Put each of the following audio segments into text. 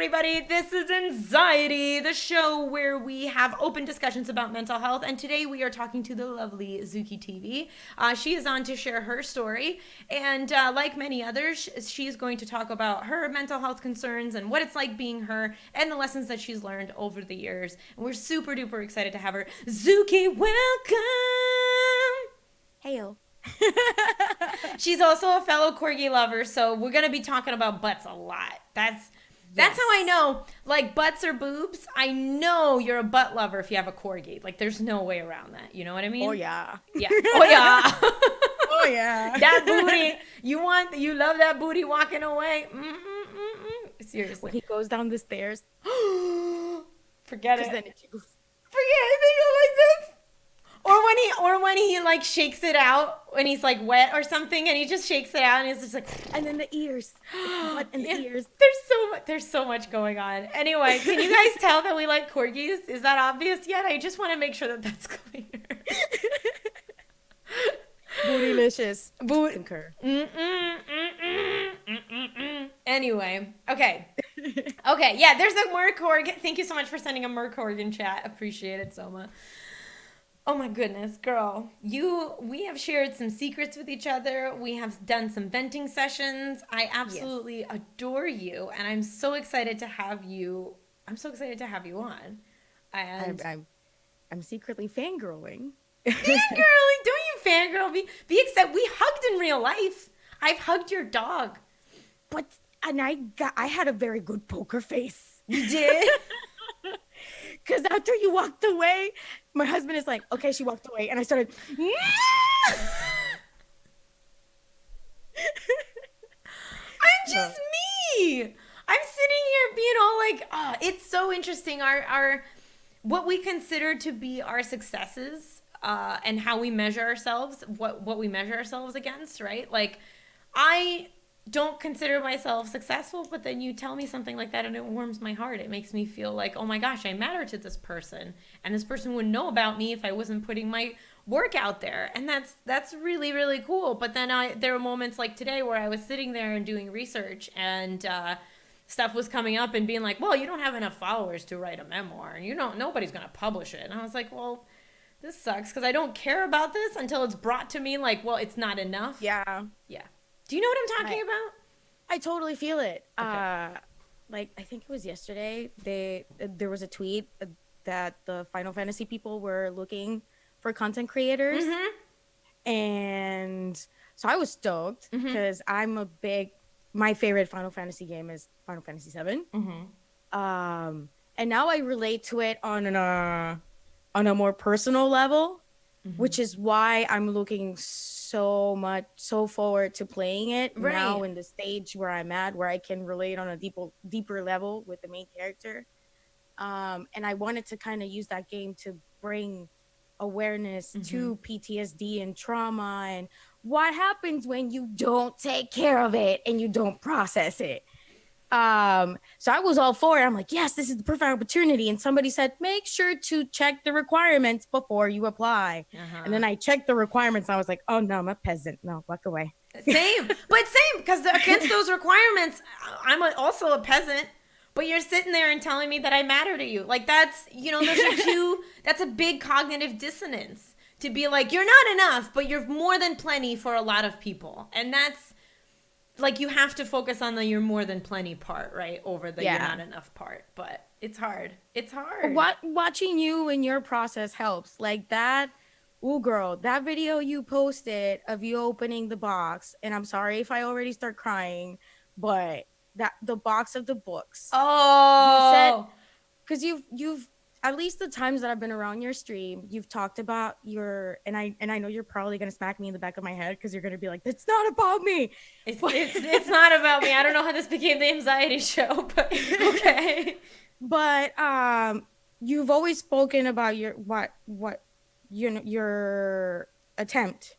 everybody. This is Mxiety, the show where we have open discussions about mental health. And today we are talking to the lovely Zuki TV. She is on to share her story. And like many others, she's going to talk about her mental health concerns and what it's like being her and the lessons that she's learned over the years. And we're super duper excited to have her. Zuki, welcome. Heyo. She's also a fellow corgi lover, so we're gonna be talking about butts a lot. That's how I know, like, butts or boobs. I know you're a butt lover if you have a corgi. Like, there's no way around that. You know what I mean? Oh yeah. Yeah. Oh yeah. Oh yeah. That booty. You love that booty walking away. Seriously. When he goes down the stairs. Forget it. Then it jiggles. Forget it. They go like this. Or when he like shakes it out when he's like wet or something, and he just shakes it out and he's just like, and then the ears, what in the ears? There's so much going on. Anyway, can you guys tell that we like corgis? Is that obvious yet? I just want to make sure that that's clear. Bootylicious. Concur. Anyway, okay. Yeah, there's a Mercorg. Thank you so much for sending a Mercorg in chat. Appreciate it, Soma. Oh my goodness, girl. We have shared some secrets with each other. We have done some venting sessions. I absolutely adore you, and I'm so excited to have you. I'm so excited to have you on. And I'm secretly fangirling. Fangirling? Don't you fangirl? Be excited. We hugged in real life. I've hugged your dog. I had a very good poker face. You did? Because after you walked away, my husband is like, okay, she walked away. And I started. I'm just me. I'm sitting here being all like, it's so interesting. Our what we consider to be our successes and how we measure ourselves, what we measure ourselves against, right? Like, I don't consider myself successful, but then you tell me something like that and it warms my heart. It makes me feel like, oh my gosh, I matter to this person, and this person wouldn't know about me if I wasn't putting my work out there. And that's really, really cool. But then there were moments like today where I was sitting there and doing research, and stuff was coming up and being like, well, you don't have enough followers to write a memoir, and nobody's gonna publish it. And I was like, well, this sucks, because I don't care about this until it's brought to me like, well, it's not enough. Yeah. Do you know what I'm talking about? I totally feel it. Okay. Like, I think it was yesterday, there was a tweet that the Final Fantasy people were looking for content creators. Mm-hmm. And so I was stoked because my favorite Final Fantasy game is Final Fantasy 7. Mm-hmm. And now I relate to it on a more personal level, which is why I'm looking so forward to playing it now in the stage where I'm at, where I can relate on a deeper level with the main character. And I wanted to kind of use that game to bring awareness to PTSD and trauma and what happens when you don't take care of it and you don't process it. So I was all for it. I'm like, yes, this is the perfect opportunity. And somebody said, make sure to check the requirements before you apply. And then I checked the requirements and I was like, oh no, I'm a peasant. No, walk away. Same, because against those requirements, I'm also a peasant. But you're sitting there and telling me that I matter to you. Like, that's, those are two, that's a big cognitive dissonance to be like, you're not enough, but you're more than plenty for a lot of people. And that's, like, you have to focus on the you're more than plenty part, right? Over the you're not enough part. But it's hard. It's hard. Watching you in your process helps. Like that, ooh, girl, that video you posted of you opening the box, and I'm sorry if I already start crying, but the box of the books. Oh. Because you've at least the times that I've been around your stream, you've talked about and I know you're probably gonna smack me in the back of my head because you're gonna be like, "It's not about me." It's not about me. I don't know how this became the Mxiety show, but okay. But you've always spoken about your attempt,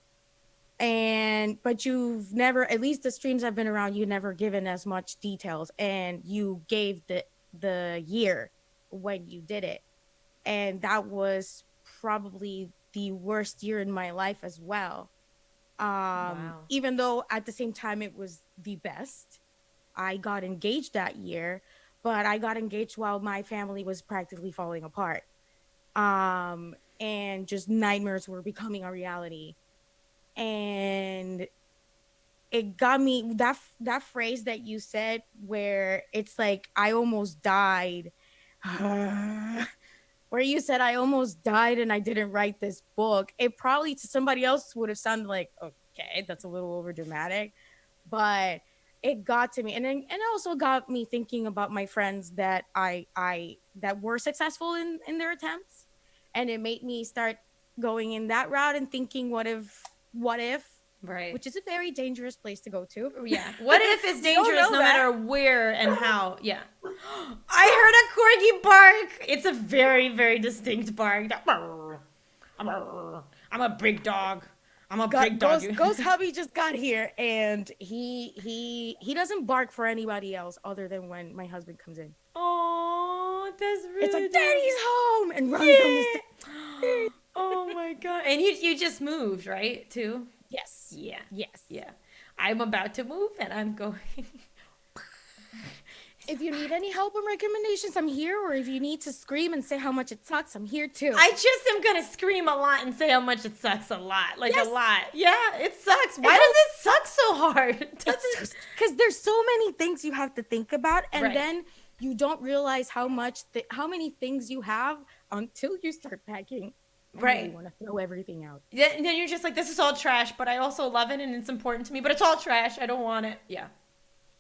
but you've never, at least the streams I've been around, you never given as much details, and you gave the year when you did it. And that was probably the worst year in my life as well. Wow. Even though at the same time it was the best. I got engaged that year, but I got engaged while my family was practically falling apart. And just nightmares were becoming a reality. And it got me that phrase that you said where it's like I almost died. Where you said I almost died and I didn't write this book. It probably to somebody else would have sounded like, okay, that's a little over dramatic, but it got to me. And it also got me thinking about my friends that I that were successful in their attempts. And it made me start going in that route and thinking, what if, Right. which is a very dangerous place to go to. Yeah. What if it's We all dangerous know no that. matter where and how? Yeah. I heard a corgi bark. It's a very, very distinct bark. I'm a big dog. I'm a big dog. Ghost hubby just got here, and he doesn't bark for anybody else other than when my husband comes in. Oh, that's really. It's like Daddy's home and runs down the stairs. Oh my god! And you just moved, right? Too. Yes. Yeah. Yes. Yeah. I'm about to move, and I'm going. If you need any help or recommendations, I'm here. Or if you need to scream and say how much it sucks, I'm here too. I just am gonna scream a lot and say how much it sucks a lot, like Yes. a lot. Yeah, it sucks. Why does it suck so hard? Because there's so many things you have to think about, and Right. then you don't realize how many things you have until you start packing. Right. You want to throw everything out. Then you're just like, this is all trash, but I also love it and it's important to me, but it's all trash. I don't want it. Yeah.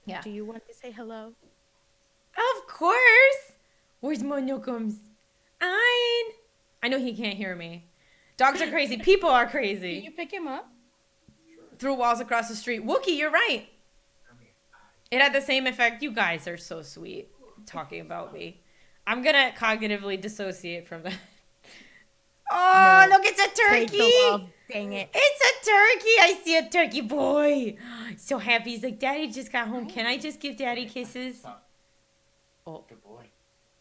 Yeah. Do you want to say hello? Of course. Where's Monokums? I know he can't hear me. Dogs are crazy. People are Can crazy. you pick him up? Through walls across the street. Wookie, you're right. It had the same effect. You guys are so sweet talking about me. I'm going to cognitively dissociate from that. Oh, No. look, it's a Take the turkey. love. Dang it. It's a turkey. I see a turkey boy. So happy. He's like, Daddy just got home. Can I just give Daddy kisses? Oh, Good boy.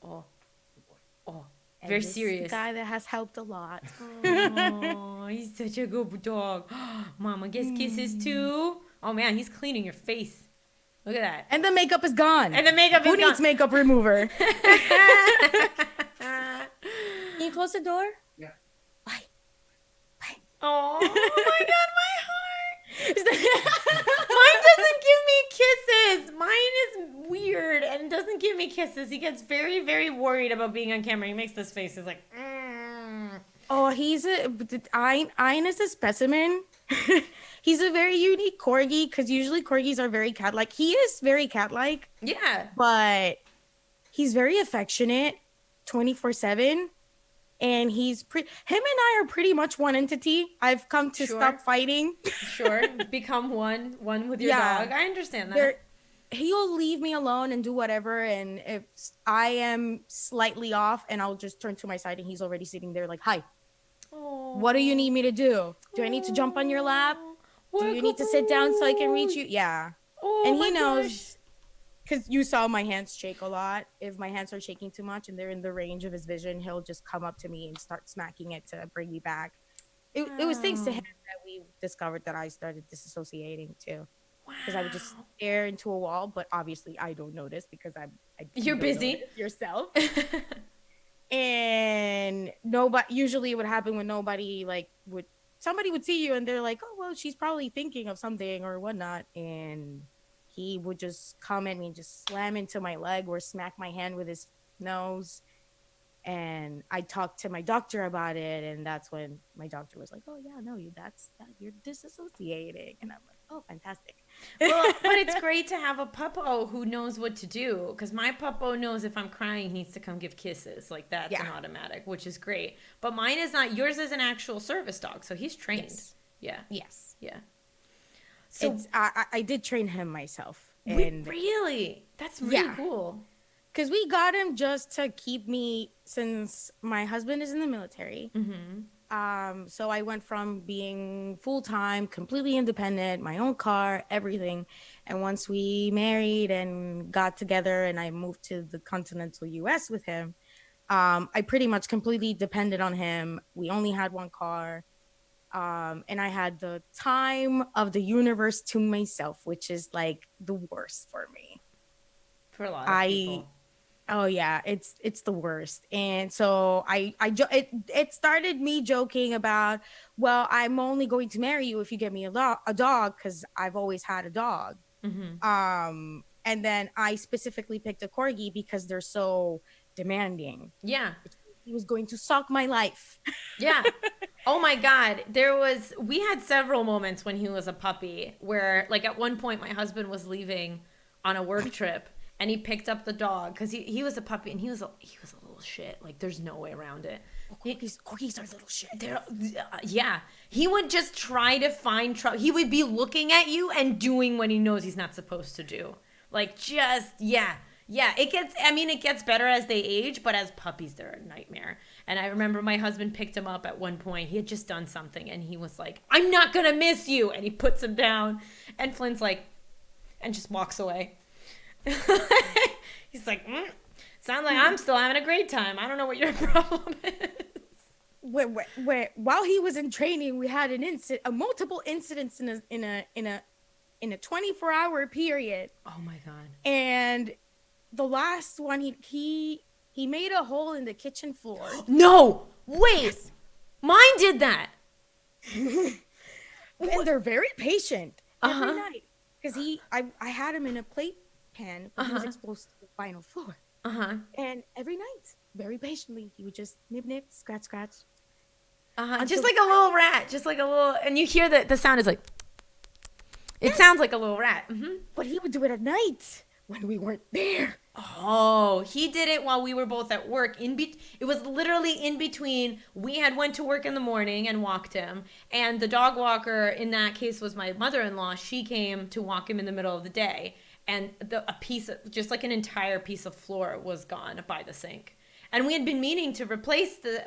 oh, Good boy. oh. And Very this is the serious. guy that has helped a lot. Oh, he's such a good dog. Mama gets kisses too. Oh man, he's cleaning your face. Look at that. And the makeup is gone. And the makeup Who is needs gone. makeup remover? Can you close the door? Yeah. Bye. Bye. Oh my god, my heart. Mine doesn't give me kisses. Mine is weird and doesn't give me kisses. He gets very, very worried about being on camera. He makes this face. He's like, Oh, Ein is a specimen. He's a very unique corgi because usually corgis are very cat-like. He is very cat-like, yeah. but he's very affectionate 24/7. And him and I are pretty much one entity. I've come to Sure. stop fighting. Sure. Become one with your Yeah. dog. I understand that. He'll leave me alone and do whatever. And if I am slightly off, and I'll just turn to my side, and he's already sitting there like, hi, what do you need me to do? Do I need to jump on your lap? Do you need to sit down so I can reach you? Yeah. Oh, And he my knows, gosh. because you saw my hands shake a lot. If my hands are shaking too much and they're in the range of his vision, he'll just come up to me and start smacking it to bring me back. It was thanks to him that we discovered that I started disassociating too. Because I would just stare into a wall, but obviously I don't notice because You're don't busy. notice yourself. And nobody, usually it would happen when nobody somebody would see you and they're like, oh well, she's probably thinking of something or whatnot, and he would just come at me and just slam into my leg or smack my hand with his nose. And I talked to my doctor about it, and that's when my doctor was like, oh yeah, no, you're disassociating. And I'm like, oh, fantastic. Well, but it's great to have a puppo who knows what to do, because my puppo knows if I'm crying, he needs to come give kisses. Like, that's an automatic, which is great. But mine is not. Yours is an actual service dog, so he's trained. Yes. Yeah. Yes. Yeah. So I did train him myself. And really? That's really Yeah. cool. because we got him just to keep me, since my husband is in the military. Mm-hmm. So I went from being full-time, completely independent, my own car, everything. And once we married and got together and I moved to the continental US with him, I pretty much completely depended on him. We only had one car. And I had the time of the universe to myself, which is like the worst for me. For a lot of people. Oh yeah, it's the worst. And so it started me joking about, well, I'm only going to marry you if you get me a dog because I've always had a dog. Hmm. And then I specifically picked a corgi because they're so demanding. Yeah. He was going to suck my life. Yeah. Oh my God. We had several moments when he was a puppy where, like, at one point, my husband was leaving on a work trip and he picked up the dog because he was a puppy and he was a little shit. Like, there's no way around it. Corgis are little shit. Yeah. He would just try to find trouble. He would be looking at you and doing what he knows he's not supposed to do. Like, just, yeah. Yeah, it gets better as they age, but as puppies, they're a nightmare. And I remember my husband picked him up at one point. He had just done something, and he was like, I'm not going to miss you. And he puts him down, and Flynn's like, and just walks away. He's like, sounds like I'm still having a great time. I don't know what your problem is. While he was in training, we had multiple incidents in a 24-hour period. Oh, my God. And the last one, he made a hole in the kitchen floor. No, wait, mine did that. And they're very patient every night because I had him in a plate pan, but he was exposed to the vinyl floor. And every night, very patiently, he would just nip, scratch. Just like a little rat, and you hear the sound is like, it sounds like a little rat. But he would do it at night when we weren't there. Oh, he did it while we were both at work. It was literally in between. We had went to work in the morning and walked him, and the dog walker in that case was my mother-in-law. She came to walk him in the middle of the day, and just like an entire piece of floor was gone by the sink. And we had been meaning to replace the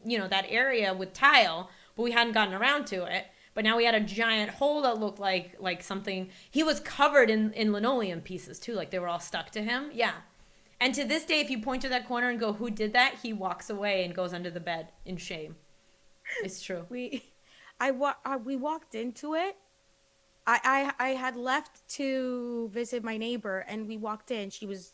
that area with tile, but we hadn't gotten around to it. But now we had a giant hole that looked like something. He was covered in linoleum pieces too, like they were all stuck to him. Yeah. And to this day, if you point to that corner and go, "Who did that?" he walks away and goes under the bed in shame. It's true. We walked into it. I had left to visit my neighbor, and we walked in. She was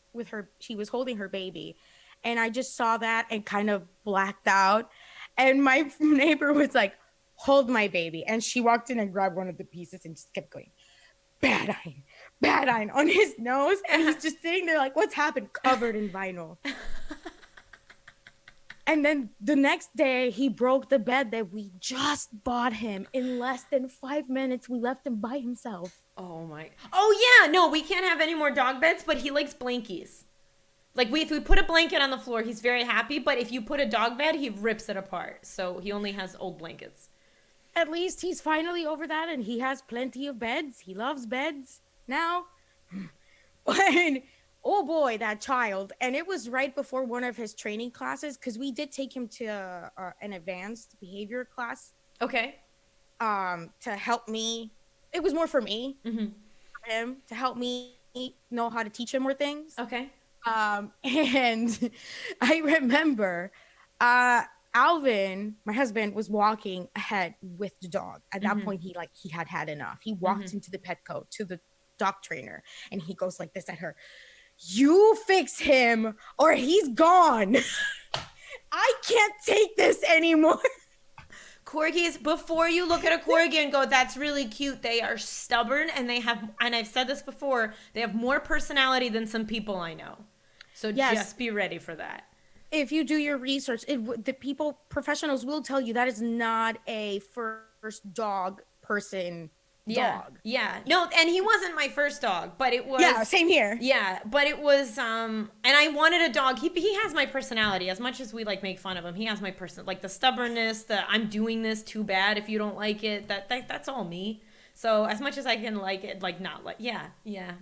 holding her baby, and I just saw that and kind of blacked out. And my neighbor was like, hold my baby. And she walked in and grabbed one of the pieces and just kept going, bad eye on his nose. And he's just sitting there like, what's happened? Covered in vinyl. And then the next day he broke the bed that we just bought him. In less than 5 minutes, we left him by himself. Oh yeah, no, we can't have any more dog beds, but he likes blankies. Like, if we put a blanket on the floor, he's very happy. But if you put a dog bed, he rips it apart. So he only has old blankets. At least he's finally over that, and he has plenty of beds. He loves beds now. But, oh boy, that child. And it was right before one of his training classes, because we did take him to an advanced behavior class. Okay. To help me. It was more for me. Him, to help me know how to teach him more things. Okay. And I remember Alvin, my husband, was walking ahead with the dog. At that point, he had enough. He walked into the Petco to the dog trainer, and he goes like this at her, "You fix him or he's gone. I can't take this anymore." Corgis, before you look at a corgi and go, that's really cute, they are stubborn, and and I've said this before, they have more personality than some people I know. So yes, just be ready for that. If you do your research, professionals will tell you that is not a first dog person dog. Yeah. No, and he wasn't my first dog, but it was. Yeah, same here. Yeah, but it was, and I wanted a dog. He has my personality. As much as we make fun of him, he has my the stubbornness, I'm doing this too bad if you don't like it. That's all me. So as much as I can like it, not like, yeah,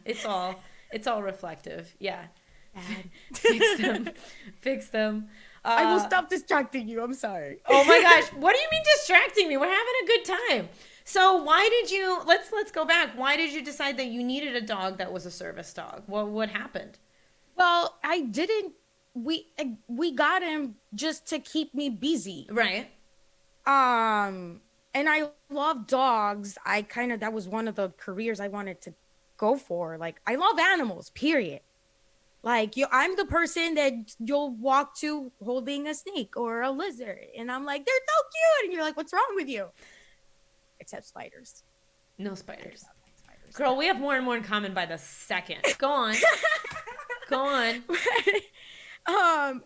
it's all reflective. Yeah. Fix them. I will stop distracting you. I'm sorry. Oh my gosh. What do you mean distracting me? We're having a good time. So why did you, let's go back. Why did you decide that you needed a dog that was a service dog? What happened? Well, I didn't, we got him just to keep me busy. Right. And I love dogs. That was one of the careers I wanted to go for. Like, I love animals, period. Like I'm the person that you'll walk to holding a snake or a lizard, and I'm like, they're so cute, and you're like, what's wrong with you? Except spiders. No I do spiders. not like spiders. Girl, we have more and more in common by the second. Go on. Go on.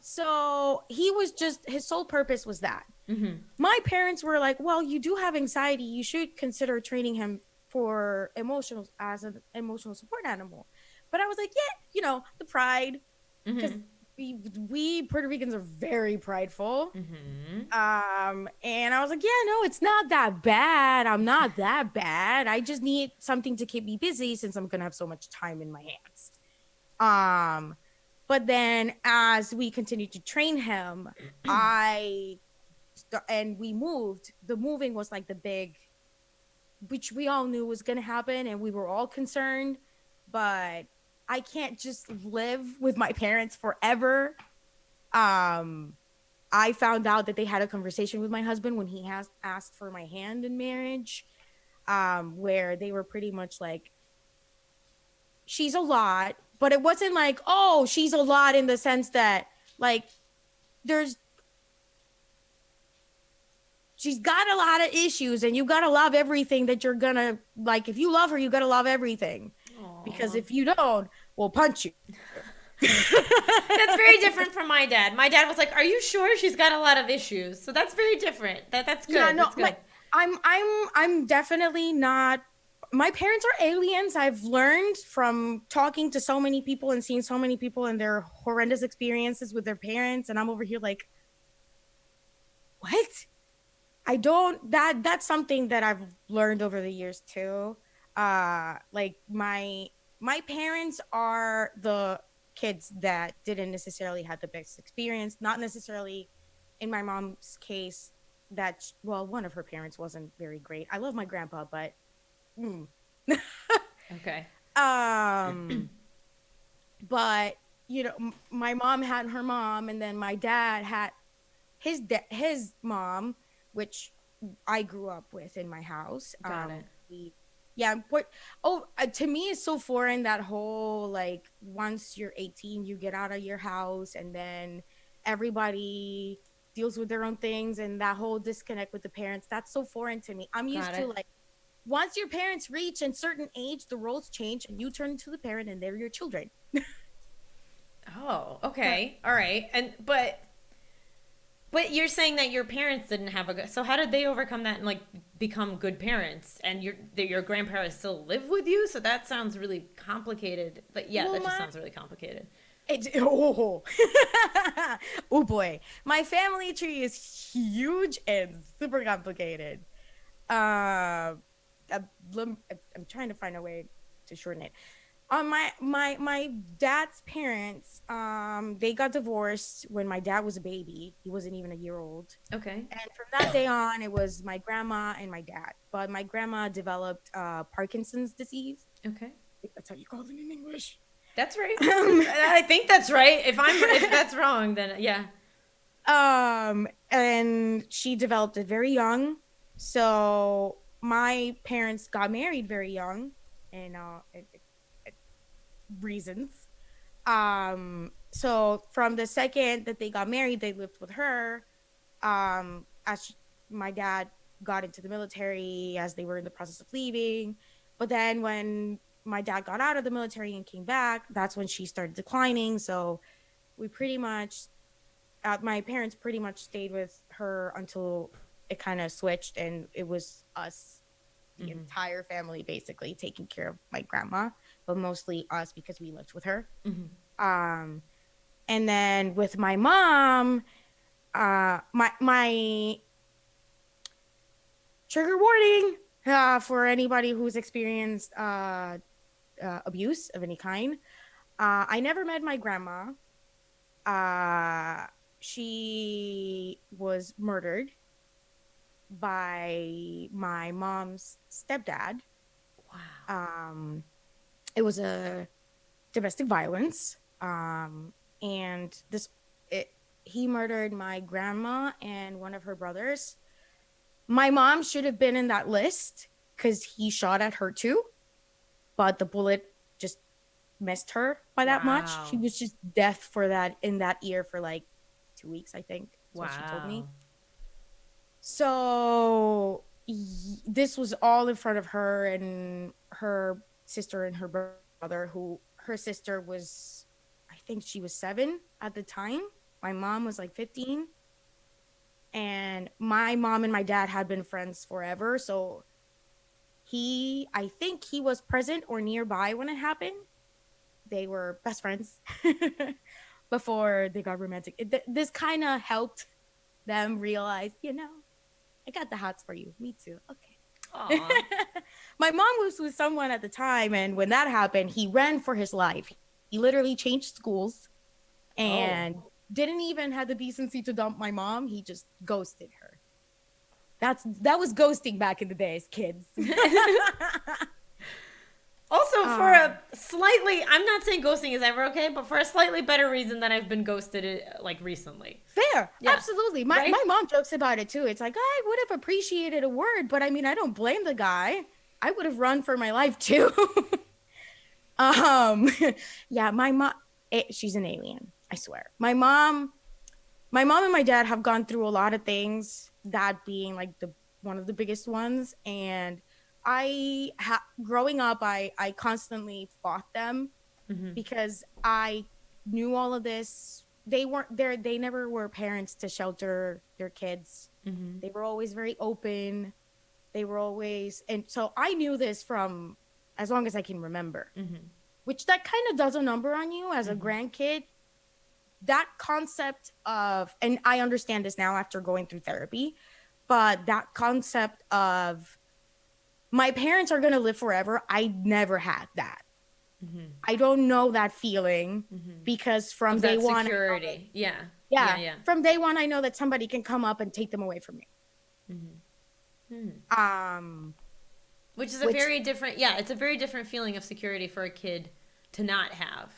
So he was just, his sole purpose was that. Mm-hmm. My parents were like, well, you do have anxiety, you should consider training him for emotional, as an emotional support animal. But I was like, yeah, the pride, because Mm-hmm. we Puerto Ricans are very prideful. Mm-hmm. And I was like, yeah, no, it's not that bad, I'm not that bad, I just need something to keep me busy since I'm gonna have so much time in my hands. But then as we continued to train him, and we moved. The moving was like the big, which we all knew was going to happen, and we were all concerned. But I can't just live with my parents forever. I found out that they had a conversation with my husband when he has asked for my hand in marriage, where they were pretty much like, she's a lot, but it wasn't like, oh, she's a lot in the sense that like there's she's got a lot of issues, and you gotta love everything that you're gonna like. If you love her, you gotta love everything. Aww. Because if you don't, we'll punch you. That's very different from my dad. My dad was like, "Are you sure she's got a lot of issues?" So that's very different. That's good. Yeah, no, That's good. I'm definitely not. My parents are aliens. I've learned from talking to so many people and seeing so many people and their horrendous experiences with their parents, and I'm over here like, what? I don't that's something that I've learned over the years too. Like my parents are the kids that didn't necessarily have the best experience, not necessarily in my mom's case that, well, one of her parents wasn't very great. I love my grandpa, but Okay. but my mom had her mom, and then my dad had his mom, which I grew up with in my house. Got it. Yeah, but to me it's so foreign, that whole like, once you're 18 you get out of your house and then everybody deals with their own things, and that whole disconnect with the parents, that's so foreign to me. I'm used to like, once your parents reach a certain age, the roles change and you turn into the parent and they're your children. Oh, okay. All right. But you're saying that your parents didn't have a good. So how did they overcome that and like become good parents? And your grandparents still live with you? So that sounds really complicated. But yeah, Well, that just sounds really complicated. Oh. Oh boy, my family tree is huge and super complicated. I'm trying to find a way to shorten it. My dad's parents, they got divorced when my dad was a baby. He wasn't even a year old. Okay. And from that day on, it was my grandma and my dad. But my grandma developed Parkinson's disease. Okay. I think that's how you call it in English. That's right. I think that's right. If that's wrong, then yeah. And she developed it very young. So my parents got married very young, and reasons. So from the second that they got married, they lived with her. My dad got into the military as they were in the process of leaving. But then when my dad got out of the military and came back, that's when she started declining. So we pretty much, my parents pretty much stayed with her until it kind of switched, and it was us, the entire family, basically taking care of my grandma, but mostly us because we lived with her. And then with my mom, my trigger warning for anybody who's experienced abuse of any kind. I never met my grandma. She was murdered by my mom's stepdad. Wow. It was a domestic violence. And he murdered my grandma and one of her brothers. My mom should have been in that list because he shot at her too, but the bullet just missed her by that much. She Wow. was just deaf for that in that ear for like 2 weeks, I think. That's what she told me. Wow. So this was all in front of her and her sister and her brother, who her sister was, I think she was 7 at the time. My mom was like 15. And my mom and my dad had been friends forever. So I think he was present or nearby when it happened. They were best friends before they got romantic. This kind of helped them realize, I got the hots for you. Me too. Okay. Aw. My mom was with someone at the time, and when that happened, he ran for his life. He literally changed schools and didn't even have the decency to dump my mom. He just ghosted her. That was ghosting back in the days, kids. Also, for a slightly, I'm not saying ghosting is ever okay, but for a slightly better reason than I've been ghosted like recently. Fair. Yeah. Absolutely. My mom jokes about it too. It's like, I would have appreciated a word, but I mean, I don't blame the guy. I would have run for my life too. Yeah, my mom, she's an alien, I swear. My mom and my dad have gone through a lot of things, that being like one of the biggest ones. And growing up, I constantly fought them because I knew all of this. They weren't there. They never were parents to shelter their kids. They were always very open. They were always, and so I knew this from as long as I can remember, which that kind of does a number on you as a grandkid. That concept of, and I understand this now after going through therapy, but that concept of my parents are going to live forever, I never had that. I don't know that feeling because from day one, security. Yeah. From day one, I know that somebody can come up and take them away from me. Which is a very different, it's a very different feeling of security for a kid to not have.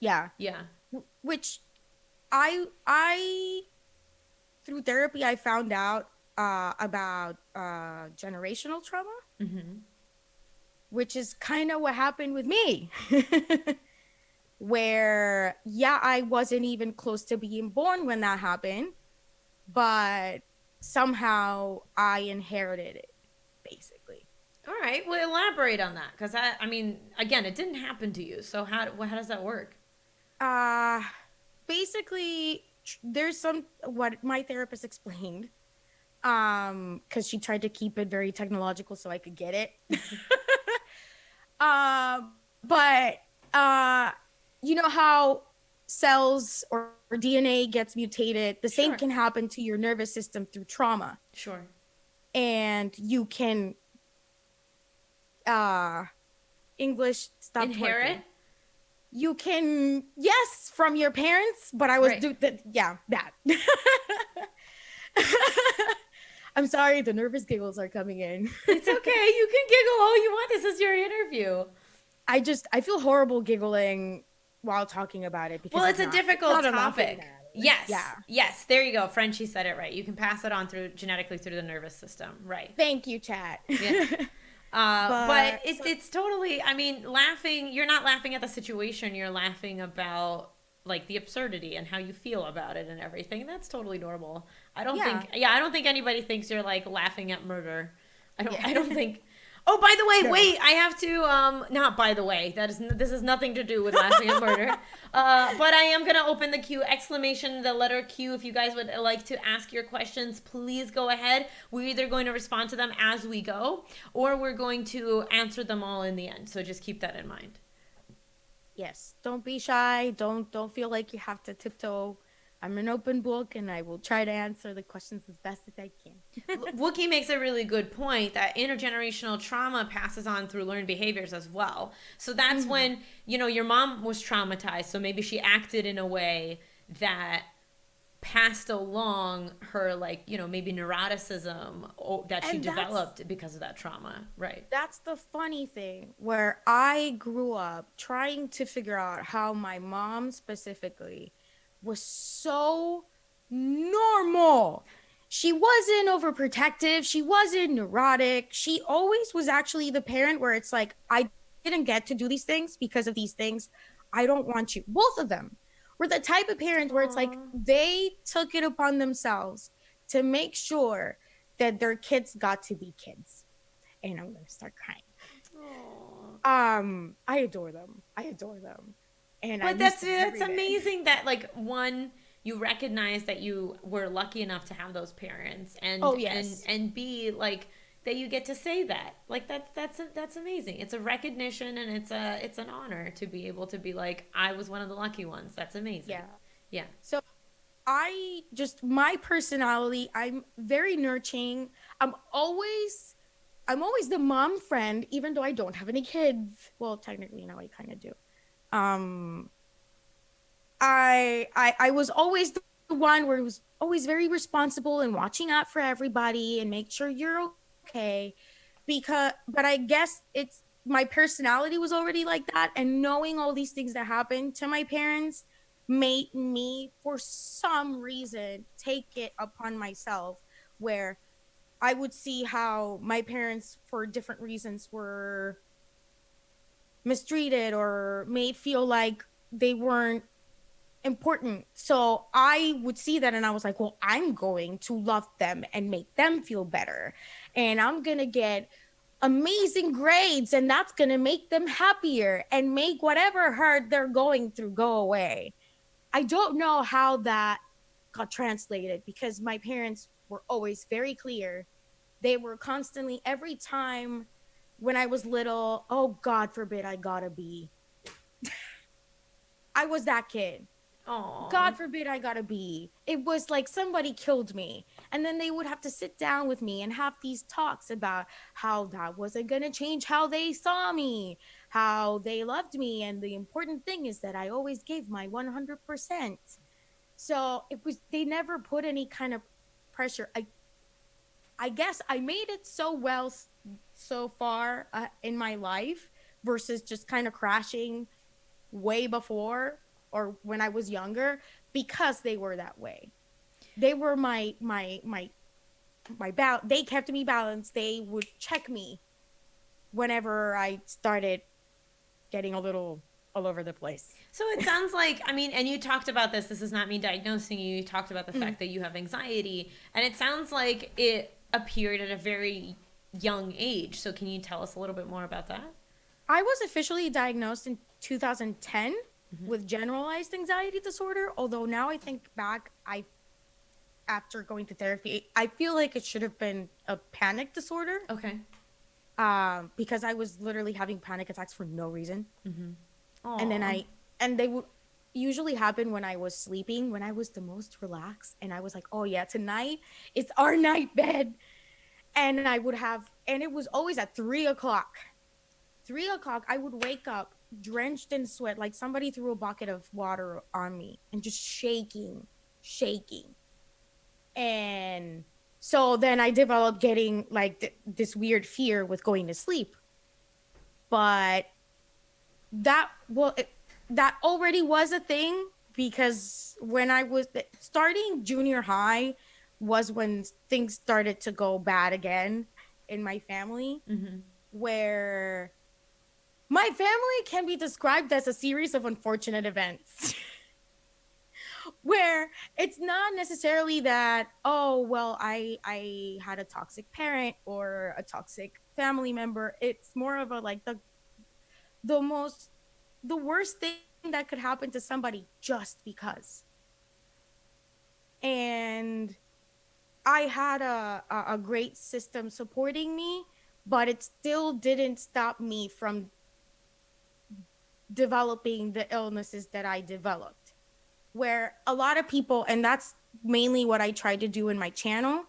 Yeah. Which I through therapy, I found out about generational trauma, which is kind of what happened with me. Where, I wasn't even close to being born when that happened, but somehow I inherited it, basically. All right. Well, elaborate on that. Because, I mean, again, it didn't happen to you. So how does that work? Basically, there's what my therapist explained, because she tried to keep it very technological so I could get it. But you know how cells or DNA gets mutated? The same can happen to your nervous system through trauma. Sure. And you can English stop inherit working. You can, yes, from your parents, but I was that. I'm sorry, the nervous giggles are coming in. It's okay. You can giggle all you want. This is your interview. I feel horrible giggling while talking about it because it's a difficult topic. Yes. Yeah. Yes. There you go. Frenchie said it right. You can pass it on genetically through the nervous system. Right. Thank you, chat. Yeah. But it's totally, I mean, you're not laughing at the situation. You're laughing about like the absurdity and how you feel about it and everything. That's totally normal. I don't think anybody thinks you're like laughing at murder. I don't think. Oh, by the way, wait, I have to, not by the way, this has nothing to do with laughing at murder, but I am going to open the Q, the letter Q. If you guys would like to ask your questions, please go ahead. We're either going to respond to them as we go, or we're going to answer them all in the end. So just keep that in mind. Yes, don't be shy. Don't feel like you have to tiptoe. I'm an open book, and I will try to answer the questions as best as I can. Wookie makes a really good point that intergenerational trauma passes on through learned behaviors as well. So that's when, your mom was traumatized. So maybe she acted in a way that passed along her, like, maybe neuroticism that she developed because of that trauma. Right. That's the funny thing, where I grew up trying to figure out how my mom specifically was so normal. She wasn't overprotective. She wasn't neurotic. She always was actually the parent where it's like, I didn't get to do these things because of these things. I don't want you. Both of them were the type of parents where it's like Aw. they took it upon themselves to make sure that their kids got to be kids. And I'm gonna start crying. Aw. I adore them. I adore them. And I But miss that's them every day. amazing that like one, you recognize that you were lucky enough to have those parents, Oh and yes. and B, like that you get to say that. Like that's amazing. It's a recognition, and it's an honor to be able to be like, I was one of the lucky ones. That's amazing. Yeah. Yeah. So I just my personality, I'm very nurturing. I'm always I'm always the mom friend, even though I don't have any kids. Well, technically now I kind of do. Um I was always the one where it was always very responsible and watching out for everybody and make sure you're okay. Because but I guess it's my personality was already like that, and knowing all these things that happened to my parents made me for some reason take it upon myself, where I would see how my parents for different reasons were mistreated or made feel like they weren't important. So I would see that and I was like, well, I'm going to love them and make them feel better. And I'm going to get amazing grades, and that's going to make them happier and make whatever hurt they're going through go away. I don't know how that got translated because my parents were always very clear. They were constantly, every time when I was little, oh, God forbid I gotta be. I was that kid. Aw. God forbid I gotta be. It was like somebody killed me. And then they would have to sit down with me and have these talks about how that wasn't gonna change how they saw me, how they loved me. And the important thing is that I always gave my 100%. So it was, they never put any kind of pressure. I guess I made it so well so far in my life versus just kind of crashing way before or when I was younger because they were that way. They were they kept me balanced. They would check me whenever I started getting a little all over the place. So it sounds like, I mean, and you talked about this. This is not me diagnosing you. You talked about the Mm. fact that you have anxiety, and it sounds like it appeared at a very young age. So can you tell us a little bit more about that? I was officially diagnosed in 2010 Mm-hmm. with generalized anxiety disorder, although now I think back, I after going to therapy, I feel like it should have been a panic disorder. Okay. Because I was literally having panic attacks for no reason. Mm-hmm. And then Aw. and they would usually happen when I was sleeping, when I was the most relaxed. And I was like, oh yeah, tonight it's our night bed. And I would have, and it was always at 3 o'clock. 3 o'clock, I would wake up drenched in sweat, like somebody threw a bucket of water on me and just shaking, shaking. And so then I developed getting like this weird fear with going to sleep. But that, well, that already was a thing because when I was starting junior high was when things started to go bad again in my family, Mm-hmm. where my family can be described as a series of unfortunate events. Where it's not necessarily that, oh well, I had a toxic parent or a toxic family member. It's more of a like the most the worst thing that could happen to somebody just because. And I had a great system supporting me, but it still didn't stop me from developing the illnesses that I developed. Where a lot of people, and that's mainly what I try to do in my channel,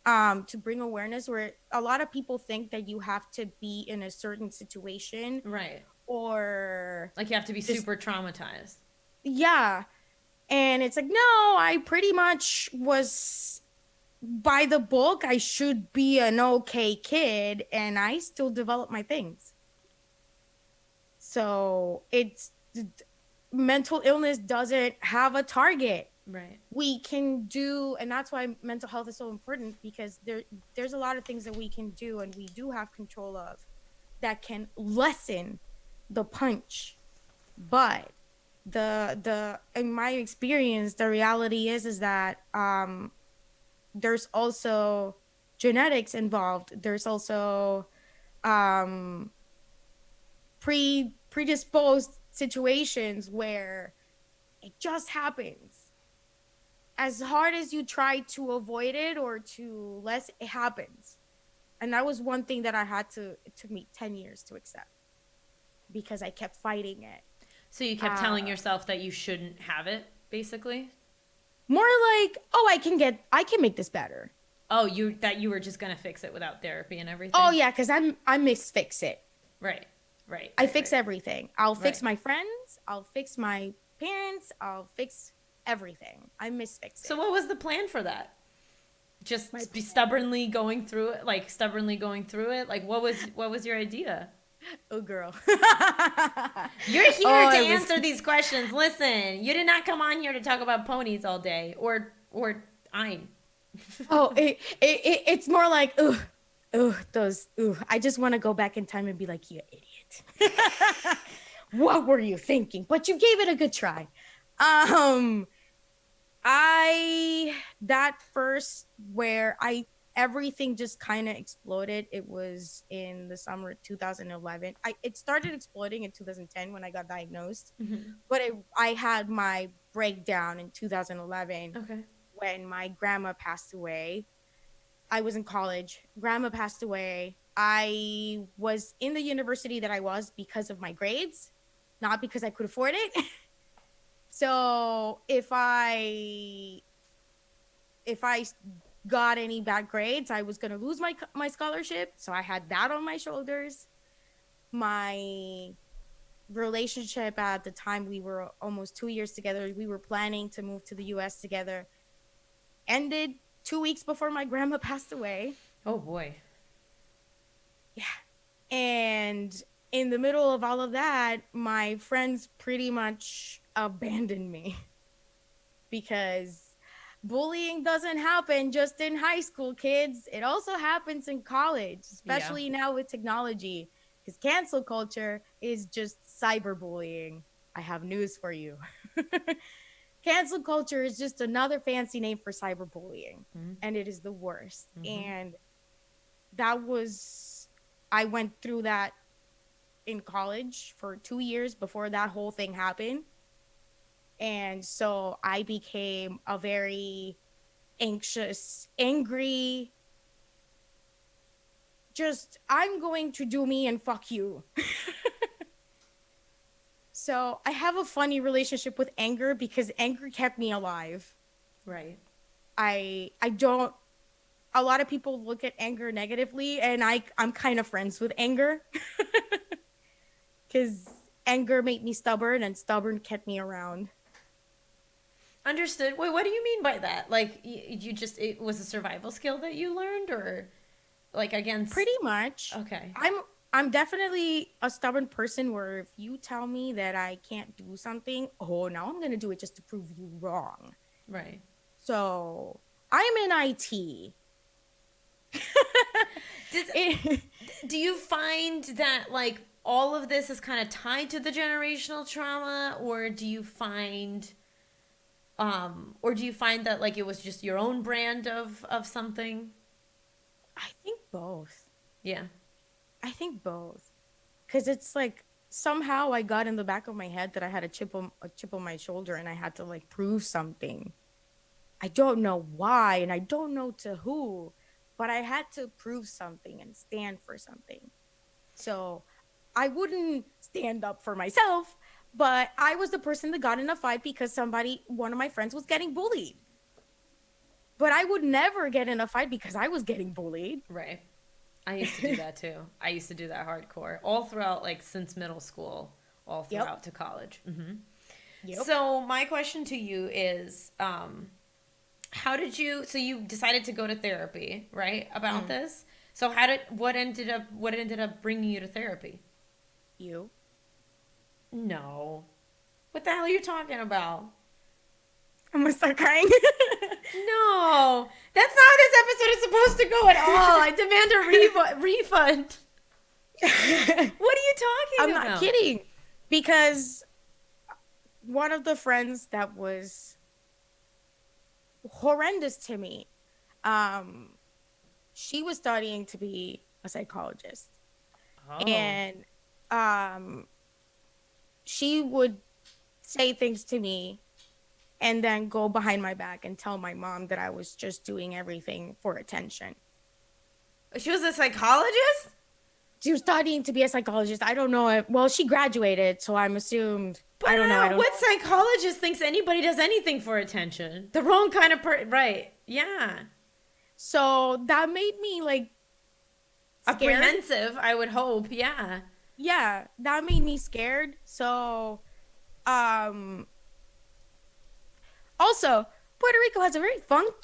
to bring awareness, where a lot of people think that you have to be in a certain situation Right. or Like you have to be just, super traumatized. yeah. And it's like, no, I pretty much was by the book. I should be an okay kid, and I still develop my things. So it's mental illness doesn't have a target. Right. We can do, and that's why mental health is so important, because there's a lot of things that we can do and we do have control of that can lessen the punch. But the in my experience, the reality is that there's also genetics involved. There's also um predisposed situations where it just happens. As hard as you try to avoid it or to less, it happens. And that was one thing that it took me 10 years to accept because I kept fighting it. So you kept telling yourself that you shouldn't have it, basically? More like, oh, I can make this better. Oh, you were just gonna fix it without therapy and everything? Oh yeah, because I miss fix it. Right. I fix everything. I'll fix my friends. I'll fix my parents. I'll fix everything. I miss fix it. So what was the plan for that? Just be stubbornly going through it? Like, what was your idea? Oh, girl. You're here to answer these questions. Listen, you did not come on here to talk about ponies all day. Or ein. Oh, it's more like, I just want to go back in time and be like, you idiot. What were you thinking? But you gave it a good try. That first where everything just kind of exploded. It was in the summer of 2011. It started exploding in 2010 when I got diagnosed, but I had my breakdown in 2011. Okay. When my grandma passed away. I was in college. Grandma passed away. I was in the university that I was because of my grades, not because I could afford it. So if I got any bad grades, I was going to lose my scholarship. So I had that on my shoulders. My relationship at the time, we were almost 2 years together. We were planning to move to the US together. Ended 2 weeks before my grandma passed away. Oh boy. Yeah. And in the middle of all of that, my friends pretty much abandoned me because bullying doesn't happen just in high school, kids. It also happens in college, especially now with technology, because cancel culture is just cyberbullying. I have news for you. Cancel culture is just another fancy name for cyberbullying, and it is the worst. And I went through that in college for 2 years before that whole thing happened. And so I became a very anxious, angry, just, I'm going to do me and fuck you. So I have a funny relationship with anger because anger kept me alive. Right. I don't, a lot of people look at anger negatively, and I'm kind of friends with anger because anger made me stubborn and stubborn kept me around. Understood. Wait, what do you mean by that? Like, it was a survival skill that you learned, or like against? Pretty much. Okay. I'm definitely a stubborn person where if you tell me that I can't do something, now I'm going to do it just to prove you wrong. Right. So I'm in IT. Do you find that like all of this is kind of tied to the generational trauma, or do you find that like it was just your own brand of something? I think both. Yeah. I think both. Because it's like somehow I got in the back of my head that I had a chip on my shoulder and I had to like prove something. I don't know why and I don't know to who, but I had to prove something and stand for something. So I wouldn't stand up for myself, but I was the person that got in a fight because one of my friends was getting bullied. But I would never get in a fight because I was getting bullied. Right. I used to do that too. I used to do that hardcore all throughout, like since middle school, all throughout to college. Yep. So my question to you is, so you decided to go to therapy, right? About this. So what ended up bringing you to therapy? You. No. What the hell are you talking about? I'm gonna start crying. No, that's not how this episode is supposed to go at all. I demand a refund. What are you talking about? I'm not kidding. because one of the friends that was horrendous to me, um, she was studying to be a psychologist, Oh. and um, she would say things to me and then go behind my back and tell my mom that I was just doing everything for attention. She was a psychologist? She was studying to be a psychologist. I don't know if, well, she graduated, so I'm assumed. But I don't know. I don't what know. psychologist thinks anybody does anything for attention? The wrong kind of right. Yeah. So that made me like scared. Apprehensive, I would hope. Yeah. Yeah, that made me scared. So, um, also, Puerto Rico has a very funky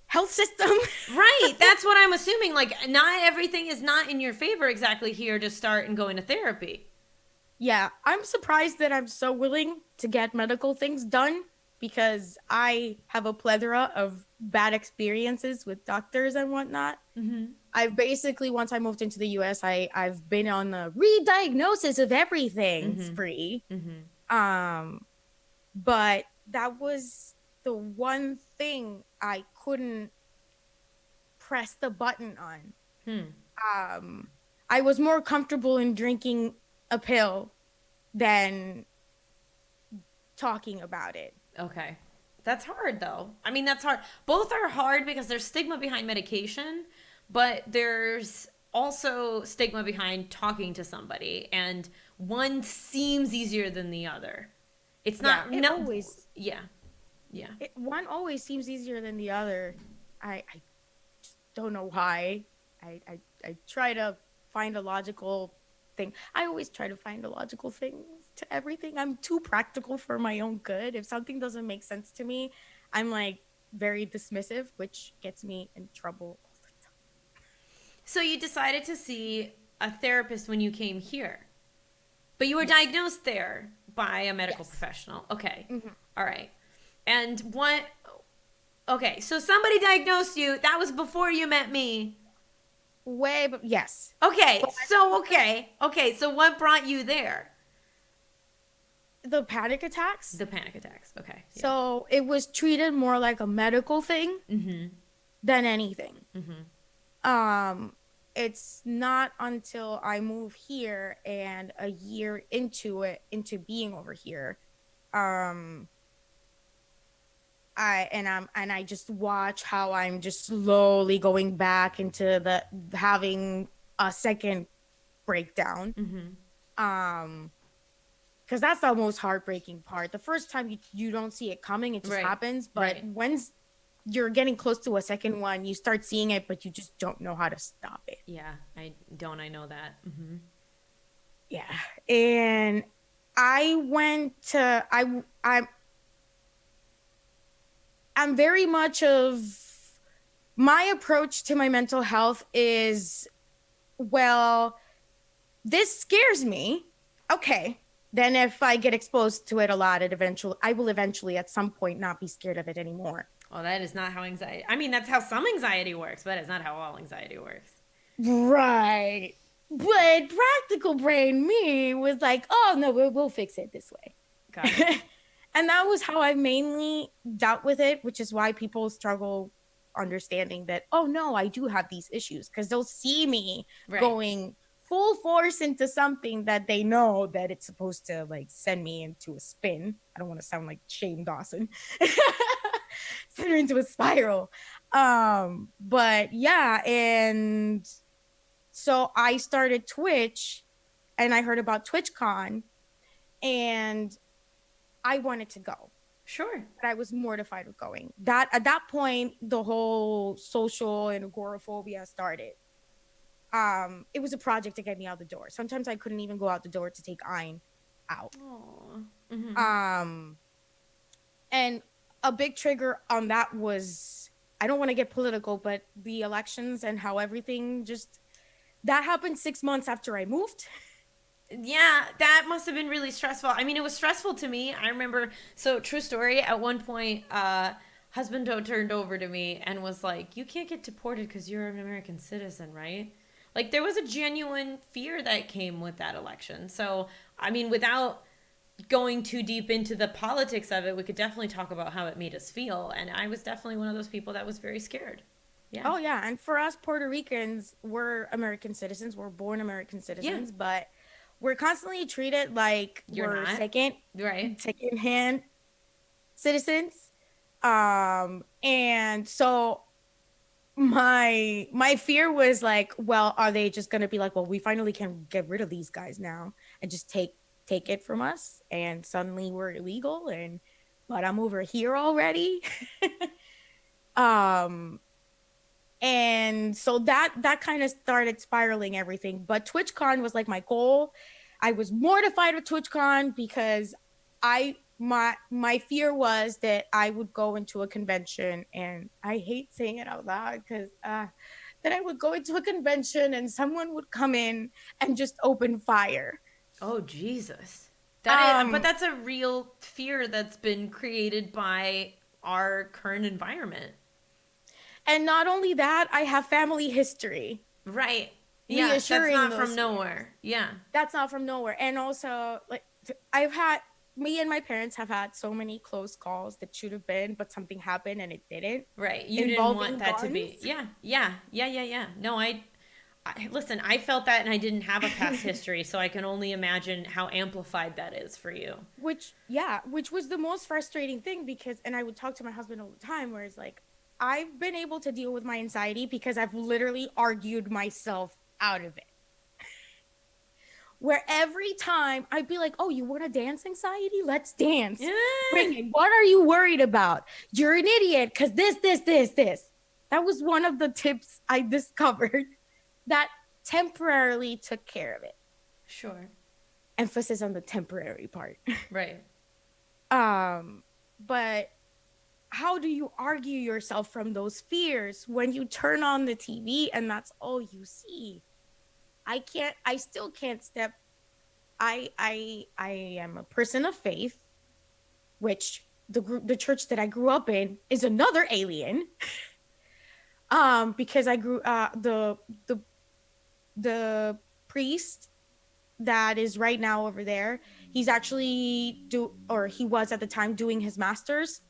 health system. Right. That's what I'm assuming. Like, not everything is not in your favor exactly here to start and go into therapy. Yeah, I'm surprised that I'm so willing to get medical things done because I have a plethora of bad experiences with doctors and whatnot. Mm-hmm. I've basically, once I moved into the US, I've been on the re-diagnosis of everything Mm-hmm. spree. Mm-hmm. But that was the one thing I couldn't press the button on. Hmm. I was more comfortable in drinking a pill than talking about it. Okay. That's hard, though. I mean, that's hard. Both are hard because there's stigma behind medication, but there's also stigma behind talking to somebody, and one seems easier than the other. It's not, Yeah, it no, always yeah, yeah. one always seems easier than the other. I just don't know why. I try to find a logical thing. I always try to find a logical thing to everything. I'm too practical for my own good. If something doesn't make sense to me, I'm like very dismissive, which gets me in trouble all the time. So you decided to see a therapist when you came here, but you were diagnosed there by a medical Yes. professional. Okay. Mm-hmm. All right. And what, okay, so somebody diagnosed you. That was before you met me. Way, but yes. Okay, But so okay, so what brought you there? the panic attacks. The panic attacks. Okay. Yeah. So it was treated more like a medical thing Mhm. than anything. Mhm. It's not until I move here and a year into it, into being over here, um, I just watch how I'm just slowly going back into the having a second breakdown. Mhm. Because that's the most heartbreaking part. The first time you don't see it coming, it just Right. happens. But Right. once you're getting close to a second one, you start seeing it, but you just don't know how to stop it. Yeah, I know that. Mhm. Yeah. And I went to I'm very much of my approach to my mental health is, well, this scares me. Okay. Then if I get exposed to it a lot, I will eventually at some point not be scared of it anymore. Well, that is not how anxiety. I mean, that's how some anxiety works, but it's not how all anxiety works. Right. But practical brain me was like, oh no, we'll fix it this way. Got it. And that was how I mainly dealt with it, which is why people struggle understanding that, oh no, I do have these issues, because they'll see me Right. going full force into something that they know that it's supposed to like send me into a spin. I don't want to sound like Shane Dawson. Send her into a spiral. But yeah, and so I started Twitch and I heard about TwitchCon and I wanted to go, Sure. but I was mortified of going. That at that point, the whole social and agoraphobia started. It was a project to get me out the door. Sometimes I couldn't even go out the door to take Ein out. Oh. Mhm. And a big trigger on that was, I don't want to get political, but the elections and how everything just that happened 6 months after I moved. Yeah, that must have been really stressful. I mean, it was stressful to me. I remember, so true story, at one point, husband turned over to me and was like, "You can't get deported because you're an American citizen, right?" Like there was a genuine fear that came with that election. So, I mean, without going too deep into the politics of it, we could definitely talk about how it made us feel. And I was definitely one of those people that was very scared. Yeah. Oh yeah, and for us Puerto Ricans, we're American citizens. We're born American Yeah. citizens, but we're constantly treated like You're we're not. Right. second hand citizens. And so my fear was like, well, are they just gonna be like, well, we finally can get rid of these guys now and just take it from us, and suddenly we're illegal, and but I'm over here already. um and so that kind of started spiraling everything. But TwitchCon was like my goal. I was mortified with TwitchCon because my fear was that I would go into a convention, and I hate saying it out loud because that I would go into a convention and someone would come in and just open fire. Oh, Jesus. That is, but Um, that's a real fear that's been created by our current environment. and not only that, I have family history Right. Yeah, that's reassuring not from those nowhere. fears. Yeah. That's not from nowhere. And also, like, I've had me and my parents have had so many close calls that should have been, but something happened and it didn't, Right. You didn't want involving that to guns. be. Yeah. Yeah. Yeah. Yeah. Yeah. No, listen, I felt that and I didn't have a past history, so I can only imagine how amplified that is for you. Which was the most frustrating thing, because, and I would talk to my husband all the time, where it's like, I've been able to deal with my anxiety because I've literally argued myself out of it. Where every time I'd be like, oh, you want to dance, anxiety? Let's dance. Bring Yeah. it. What are you worried about? You're an idiot because this. That was one of the tips I discovered that temporarily took care of it. Sure. Emphasis on the temporary part. Right. But how do you argue yourself from those fears when you turn on the TV and that's all you see? I still can't step. I am a person of faith, which the church that I grew up in is another alien. Because I grew the priest that is right now over there, he's actually he was at the time doing his master's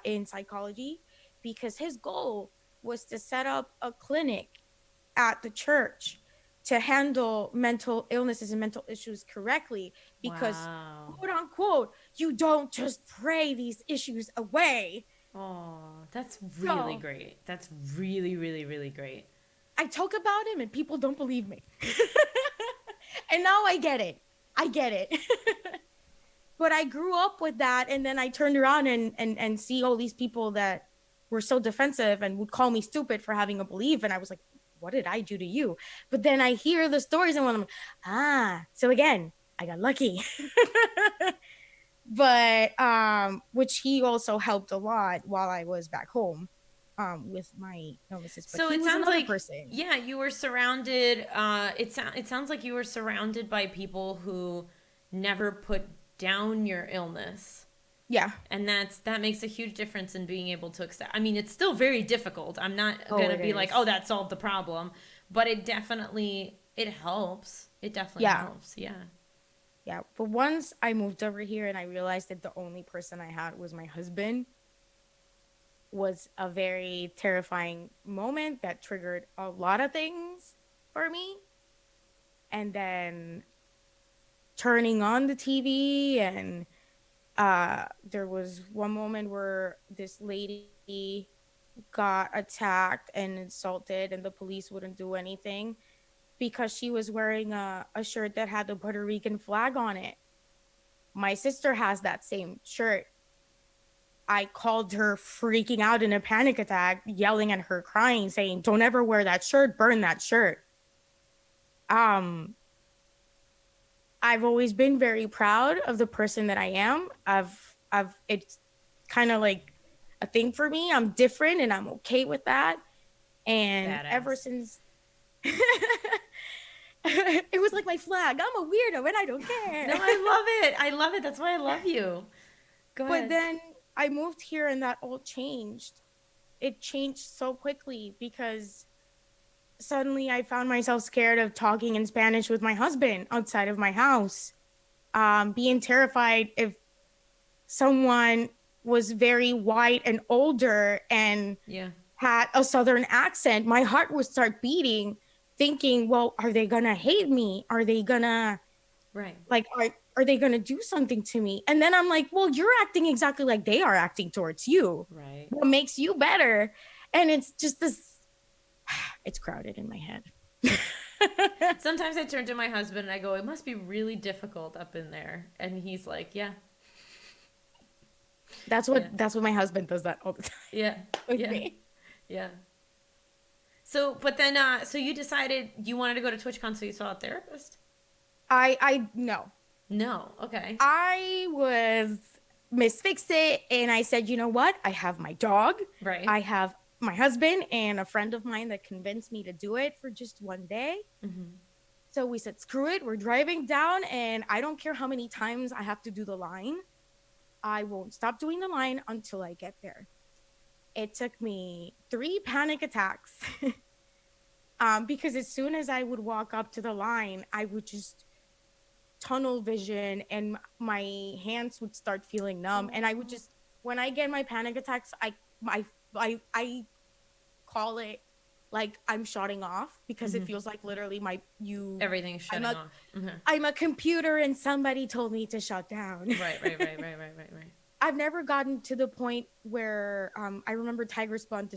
in psychology, because his goal was to set up a clinic at the church to handle mental illnesses and mental issues correctly, because Wow. quote unquote, you don't just pray these issues away. Oh, that's really So great. That's really, really, really great. I talk about him and people don't believe me. And now I get it. I get it. But I grew up with that, and then I turned around and see all these people that were so defensive and would call me stupid for having a belief, and I was like, what did I do to you? But then I hear the stories and I'm so again, I got lucky. But which he also helped a lot while I was back home with my illnesses. But So he it was sounds another like, person. yeah, you were surrounded. It sounds like you were surrounded by people who never put down your illness, Yeah. and that makes a huge difference in being able to accept. I mean, it's still very difficult. I'm not Oh, gonna it be like, is. oh, that solved the problem, but it helps. It definitely Yeah. helps. Yeah. Yeah. But once I moved over here and I realized that the only person I had was my husband, was a very terrifying moment that triggered a lot of things for me. And then turning on the TV, and there was one moment where this lady got attacked and insulted, and the police wouldn't do anything because she was wearing a shirt that had the Puerto Rican flag on it. My sister has that same shirt. I called her freaking out in a panic attack, yelling at her, crying, saying, "Don't ever wear that shirt, burn that shirt." Um, I've always been very proud of the person that I am. It's kind of like a thing for me. I'm different and I'm okay with that. And ever Badass. since it was like my flag. I'm a weirdo and I don't No, care. I love it. I love it. That's why I love you. Go But ahead. then I moved here and that all changed. It changed so quickly because suddenly I found myself scared of talking in Spanish with my husband outside of my house, being terrified if someone was very white and older and Yeah. had a southern accent, my heart would start beating, thinking, well, are they gonna hate me? Are they gonna Right. like are they gonna do something to me? And then I'm like, well, you're acting exactly like they are acting towards you. Right. What makes you better? And it's just this, it's crowded in my head. Sometimes I turn to my husband and I go, "It must be really difficult up in there," and he's like, "Yeah, yeah, That's what my husband does that all the time yeah, with yeah, me. yeah." So, but then, so you decided you wanted to go to TwitchCon, so you saw a therapist? I no. No. Okay. I was Miss Fix It, and I said, you know what? I have my dog, Right. I have my husband, and a friend of mine that convinced me to do it for just one day. Mm-hmm. So we said, screw it. We're driving down, and I don't care how many times I have to do the line. I won't stop doing the line until I get there. It took me 3 panic attacks because as soon as I would walk up to the line, I would just tunnel vision and my hands would start feeling numb. And I would Oh. just, when I get my panic attacks, I call it like I'm shutting off because it Mm-hmm. feels like literally Everything's I'm shutting off. Mm-hmm. I'm a computer and somebody told me to shut down. Right. Right. Right. Right. Right. Right. Right. I've never gotten to the point where I remember Tiger Spawn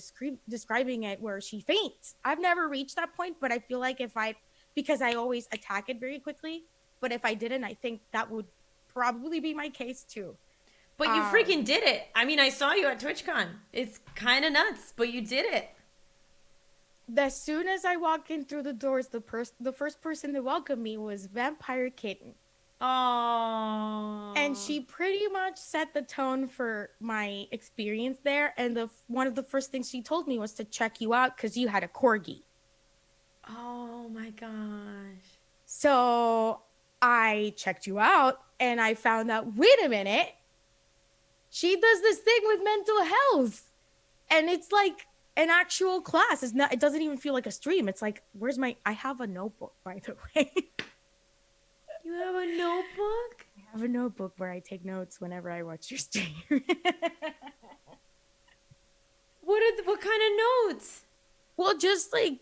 describing it where she faints. I've never reached that point, but I feel like because I always attack it very quickly, but if I didn't, I think that would probably be my case too. But you freaking Um, did it. I mean, I saw you at TwitchCon. It's kind of nuts, but you did it. as soon as I walked in through the doors, the first person to welcome me was Vampire Kitten. And Oh. she pretty much set the tone for my experience there. And one of the first things she told me was to check you out because you had a corgi. Oh my gosh. So I checked you out and I found out, wait a minute, she does this thing with mental health. And it's like an actual class. It doesn't even feel like a stream. It's like, I have a notebook, by the way. You have a notebook? I have a notebook where I take notes whenever I watch your stream. What kind of notes? Well, just like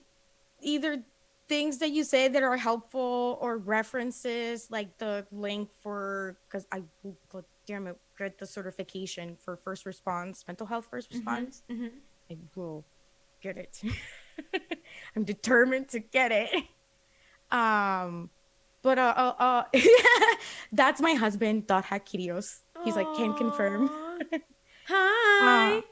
either things that you say that are helpful or references, like the link for, because I will, damn it, get the certification for first response, mental health first response. Mm-hmm. I will get it. I'm determined to get it. But that's my husband. Dot hack Kyrios. He's like, can confirm. Aww. Hi.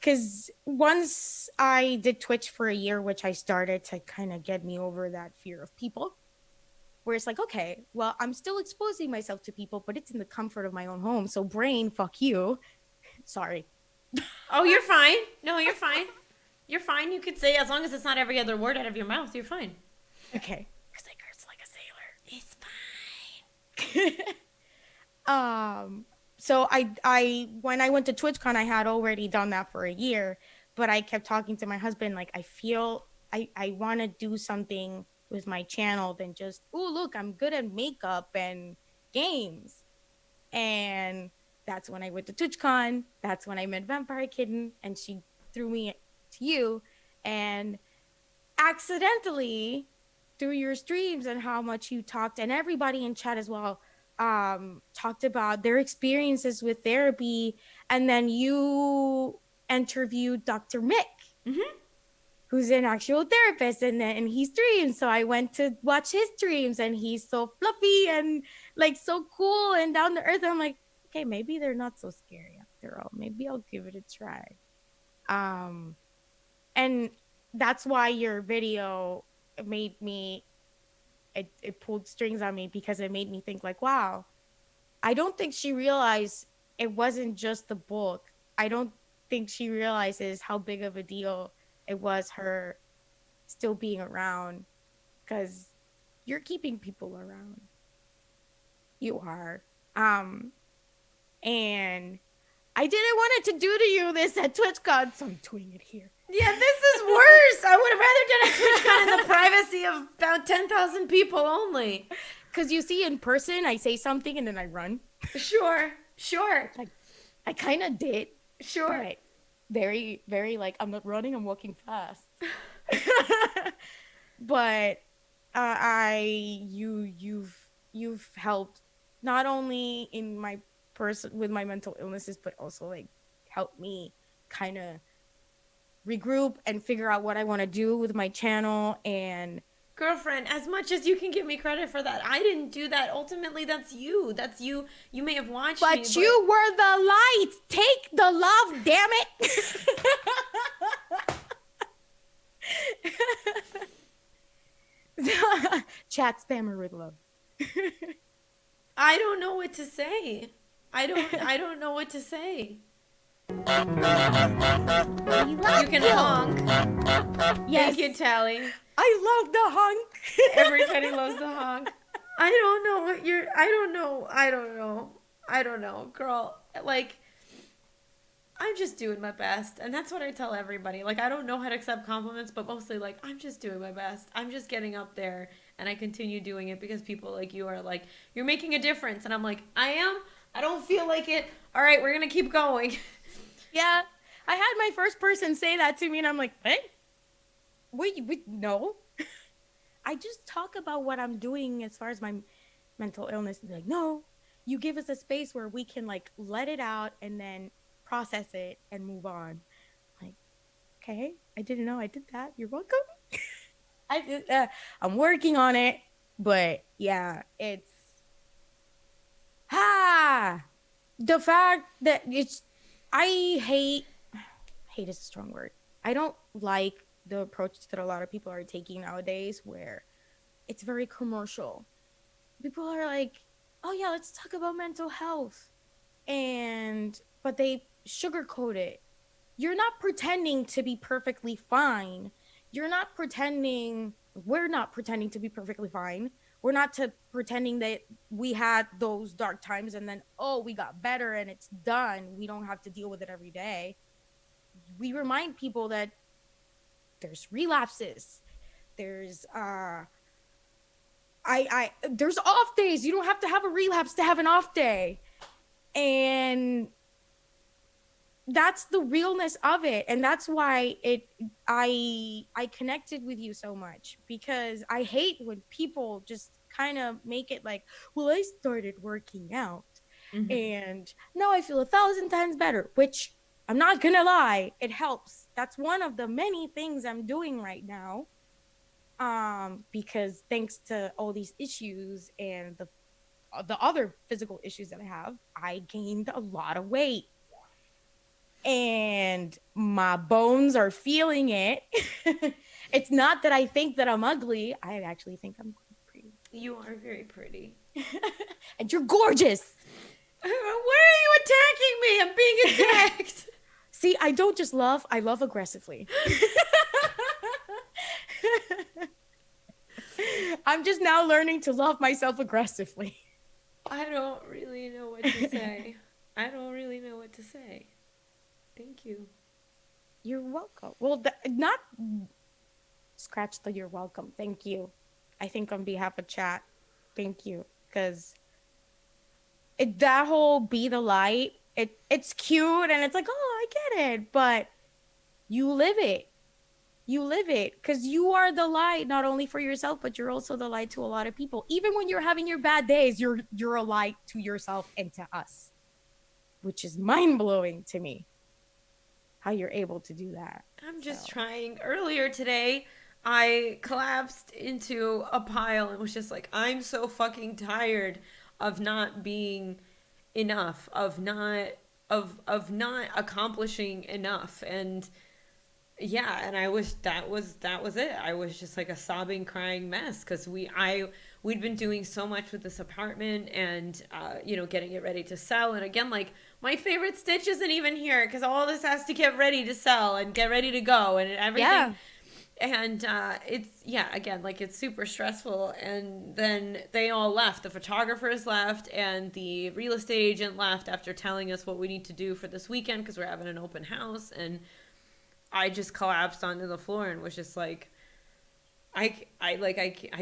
Because once I did Twitch for a year, which I started to kind of get me over that fear of people, where it's like, okay, well, I'm still exposing myself to people, but it's in the comfort of my own home. So brain, fuck you. Sorry. Oh, you're fine. No, you're fine. You're fine. You could say, as long as it's not every other word out of your mouth, you're fine. Okay. Because I curse like a sailor. It's fine. So I when I went to TwitchCon, I had already done that for a year, but I kept talking to my husband like I feel I want to do something with my channel than just, oh look, I'm good at makeup and games. And that's when I went to TwitchCon. That's when I met Vampire Kitten, and she threw me to you. And accidentally, through your streams and how much you talked, and everybody in chat as well, talked about their experiences with therapy, and then you interviewed Dr. Mick, Mm-hmm. who's an actual therapist, and he streams. So I went to watch his streams, and he's so fluffy and like so cool and down to earth. And I'm like, okay, maybe they're not so scary after all. Maybe I'll give it a try. And that's why your video made me, it pulled strings on me because it made me think like, wow, I don't think she realized it wasn't just the book. I don't think she realizes how big of a deal it was her still being around, because you're keeping people around. You are. And I didn't want it to do to you this at TwitchCon, so I'm doing it here. Yeah, this is worse. I would have rather done a TwitchCon in the privacy of about 10,000 people only. Because you see, in person, I say something and then I run. Sure. Like, I kind of did. Sure. But very, very, like, I'm not running, I'm walking fast. But you've helped not only in my person with my mental illnesses, but also like helped me kind of regroup and figure out what I want to do with my channel. And Girlfriend, as much as you can give me credit for that, I didn't do that. Ultimately, that's you. That's you. You may have watched me, but you were the light. Take the love, damn it. Chat spammer with love. I don't know what to say. I don't know what to say. You can honk. Yes. Thank you, Tally. I love the honk. Everybody loves the honk. I don't know what you're. I don't know, girl. Like, I'm just doing my best, and that's what I tell everybody. Like, I don't know how to accept compliments, but mostly, like, I'm just doing my best. I'm just getting up there, and I continue doing it because people like you are like, you're making a difference, and I'm like, I am. I don't feel like it. All right, we're gonna keep going. Yeah, I had my first person say that to me, and I'm like, what? Wait, no. I just talk about what I'm doing as far as my mental illness. And they're like, no, you give us a space where we can like let it out and then process it and move on. Like, okay, I didn't know I did that. You're welcome. I'm working on it, but yeah, it's the fact that I hate is a strong word. I don't like the approach that a lot of people are taking nowadays, where it's very commercial. People are like, oh yeah, let's talk about mental health, but they sugarcoat it. You're not pretending to be perfectly fine. We're not pretending to be perfectly fine. We're not pretending that we had those dark times and then, oh, we got better and it's done. We don't have to deal with it every day. We remind people that there's relapses. There's there's off days. You don't have to have a relapse to have an off day. And that's the realness of it. And that's why I connected with you so much, because I hate when people just kind of make it like, well, I started working out and now I feel 1,000 times better, which I'm not gonna lie, it helps. That's one of the many things I'm doing right now. Because thanks to all these issues and the other physical issues that I have, I gained a lot of weight. And my bones are feeling it. It's not that I think that I'm ugly. I actually think I'm pretty. You are very pretty. And you're gorgeous. Where are you attacking me? I'm being attacked. See, I don't just love, I love aggressively. I'm just now learning to love myself aggressively. I don't really know what to say. Thank you. You're welcome. Well, not scratch the you're welcome. Thank you. I think on behalf of chat, thank you. Because that whole be the light, it's cute and it's like, oh, I get it. But you live it. Because you are the light, not only for yourself, but you're also the light to a lot of people. Even when you're having your bad days, you're a light to yourself and to us, which is mind-blowing to me, how you're able to do that. I'm just trying. Earlier today, I collapsed into a pile and was just like, I'm so fucking tired of not being enough, of not accomplishing enough. And yeah, and that was it. I was just like a sobbing, crying mess, because we'd been doing so much with this apartment and getting it ready to sell. And again, like, my favorite stitch isn't even here, because all this has to get ready to sell and get ready to go and everything. Yeah. And it's super stressful. And then they all left. The photographers left and the real estate agent left after telling us what we need to do for this weekend, because we're having an open house. And I just collapsed onto the floor and was just like, I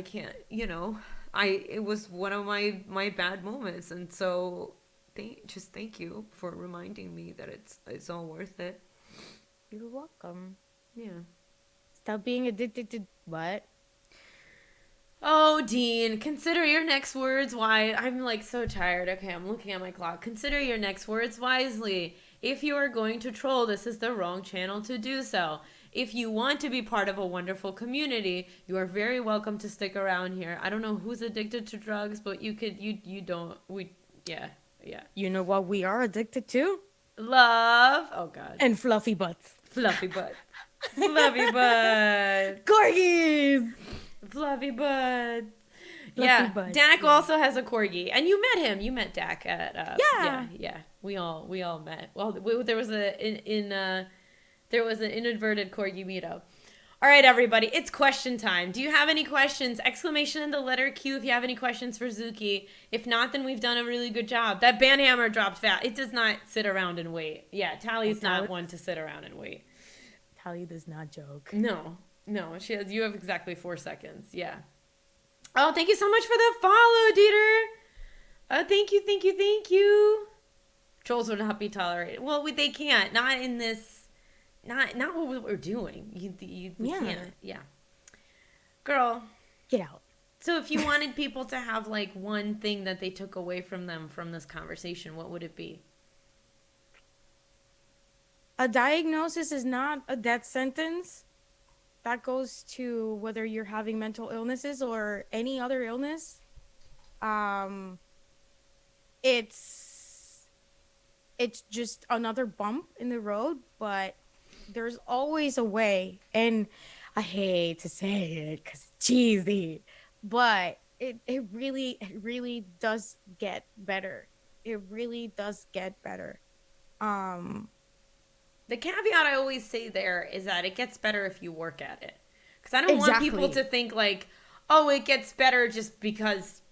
can't, it was one of my bad moments. And so thank you for reminding me that it's all worth it. You're welcome. Yeah. Stop being addicted to what? Oh, Dean, consider your next words wise. I'm like so tired. Okay, I'm looking at my clock. Consider your next words wisely. If you are going to troll, this is the wrong channel to do so. If you want to be part of a wonderful community, you are very welcome to stick around here. I don't know who's addicted to drugs, but you don't yeah. You know what we are addicted to? Love. Oh god. And fluffy butts. Fluffy butt. Fluffy butt. Corgis! Fluffy butt. Fluffy Yeah, butt. Dak also has a corgi, and you met him. You met Dak at Yeah. yeah. We all met. Well, there was there was an inadvertent corgi meetup. All right, everybody, it's question time. Do you have any questions? Exclamation and the letter Q if you have any questions for Zuki. If not, then we've done a really good job. That banhammer dropped fast. It does not sit around and wait. Yeah, Tally's not one to sit around and wait. Tally does not joke. No, she has. You have exactly 4 seconds. Yeah. Oh, thank you so much for the follow, Dieter. Thank you. Trolls will not be tolerated. Well, they can't. Not in this. Not what we're doing. We can't. Yeah. Girl. Get out. So if you wanted people to have like one thing that they took away from them from this conversation, what would it be? A diagnosis is not a death sentence. That goes to whether you're having mental illnesses or any other illness. It's just another bump in the road, but there's always a way. And I hate to say it because it's cheesy, but it really does get better. It really does get better. The caveat I always say there is that it gets better if you work at it. Because I don't want people to think like, oh, it gets better just because,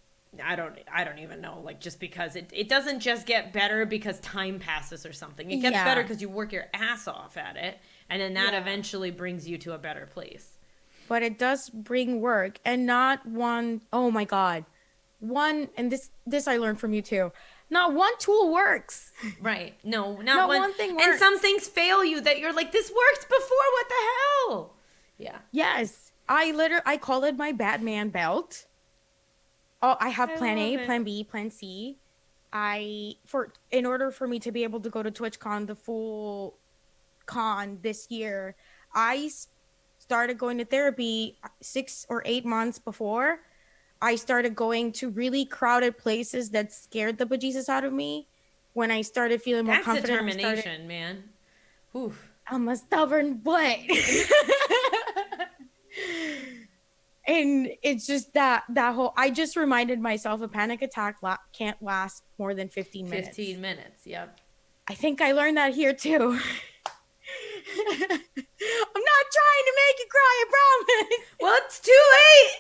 I don't even know, like just because. It doesn't just get better because time passes or something. It gets better because you work your ass off at it, and then that eventually brings you to a better place. But it does bring work, and not one, oh my God. One, and this I learned from you too. Not one tool works. Right. No, not one thing works. And some things fail you that you're like, this worked before, what the hell? Yeah. Yes. I call it my Batman belt. Oh, I have plan A, plan B, plan C. In order for me to be able to go to TwitchCon, the full con this year, I started going to therapy 6 or 8 months before. I started going to really crowded places that scared the bejesus out of me. When I started feeling more confident. That's determination, man. Oof. I'm a stubborn butt. And it's just that whole, I just reminded myself a panic attack can't last more than 15 minutes. 15 minutes, yep. I think I learned that here too. I'm not trying to make you cry, I promise. Well, it's too late.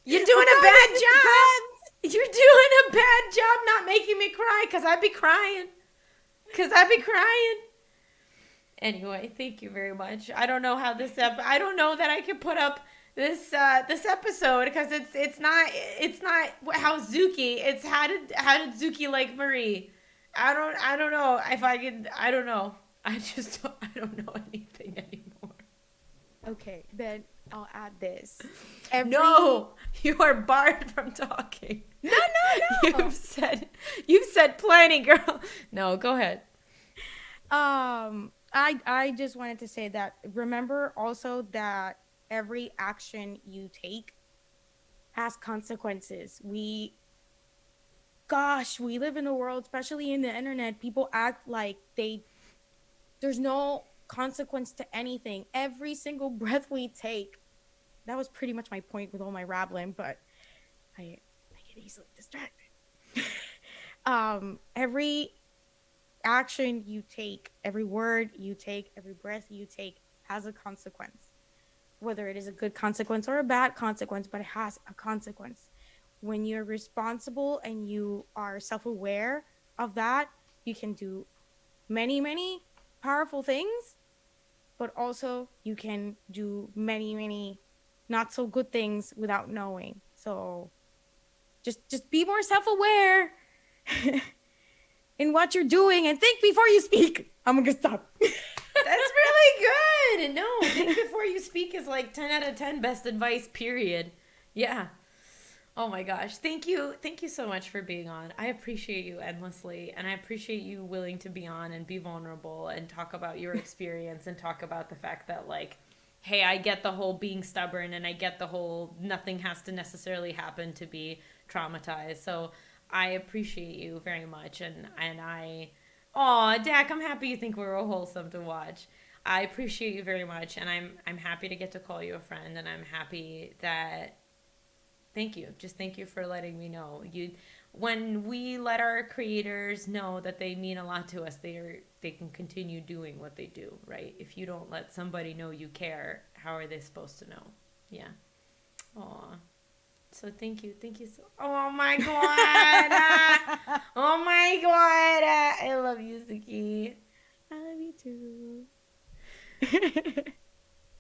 You're doing a bad job. You're doing a bad job not making me cry because I'd be crying. Anyway, thank you very much. I don't know how I don't know that I can put up this episode because it's not how Zuki. It's how did Zuki like Marie? I don't know if I can. I don't know. I don't know anything anymore. Okay, then I'll add this. No, you are barred from talking. No. You've said plenty, girl. No, go ahead. I just wanted to say that remember also that every action you take has consequences. We live in a world, especially in the internet, people act like there's no consequence to anything. Every single breath we take. That was pretty much my point with all my rambling, but I get easily distracted. Every action you take, every word you take, every breath you take has a consequence. Whether it is a good consequence or a bad consequence, but it has a consequence. When you're responsible and you are self-aware of that, you can do many, many powerful things but also you can do many, many not so good things without knowing. So just be more self-aware in what you're doing and think before you speak. I'm gonna stop. That's really good. No, think before you speak is like 10 out of 10 best advice, period. Yeah. Oh my gosh. Thank you. Thank you so much for being on. I appreciate you endlessly. And I appreciate you willing to be on and be vulnerable and talk about your experience and talk about the fact that, like, hey, I get the whole being stubborn and I get the whole nothing has to necessarily happen to be traumatized. So I appreciate you very much. And I, oh, Dak, I'm happy you think we're wholesome to watch. I appreciate you very much. And I'm happy to get to call you a friend. And I'm happy that thank you. Just thank you for letting me know. When we let our creators know that they mean a lot to us, they can continue doing what they do, right? If you don't let somebody know you care, how are they supposed to know? Yeah. Aw. So thank you. Thank you so. Oh my god. Oh my god. I love you, Zuki. I love you too.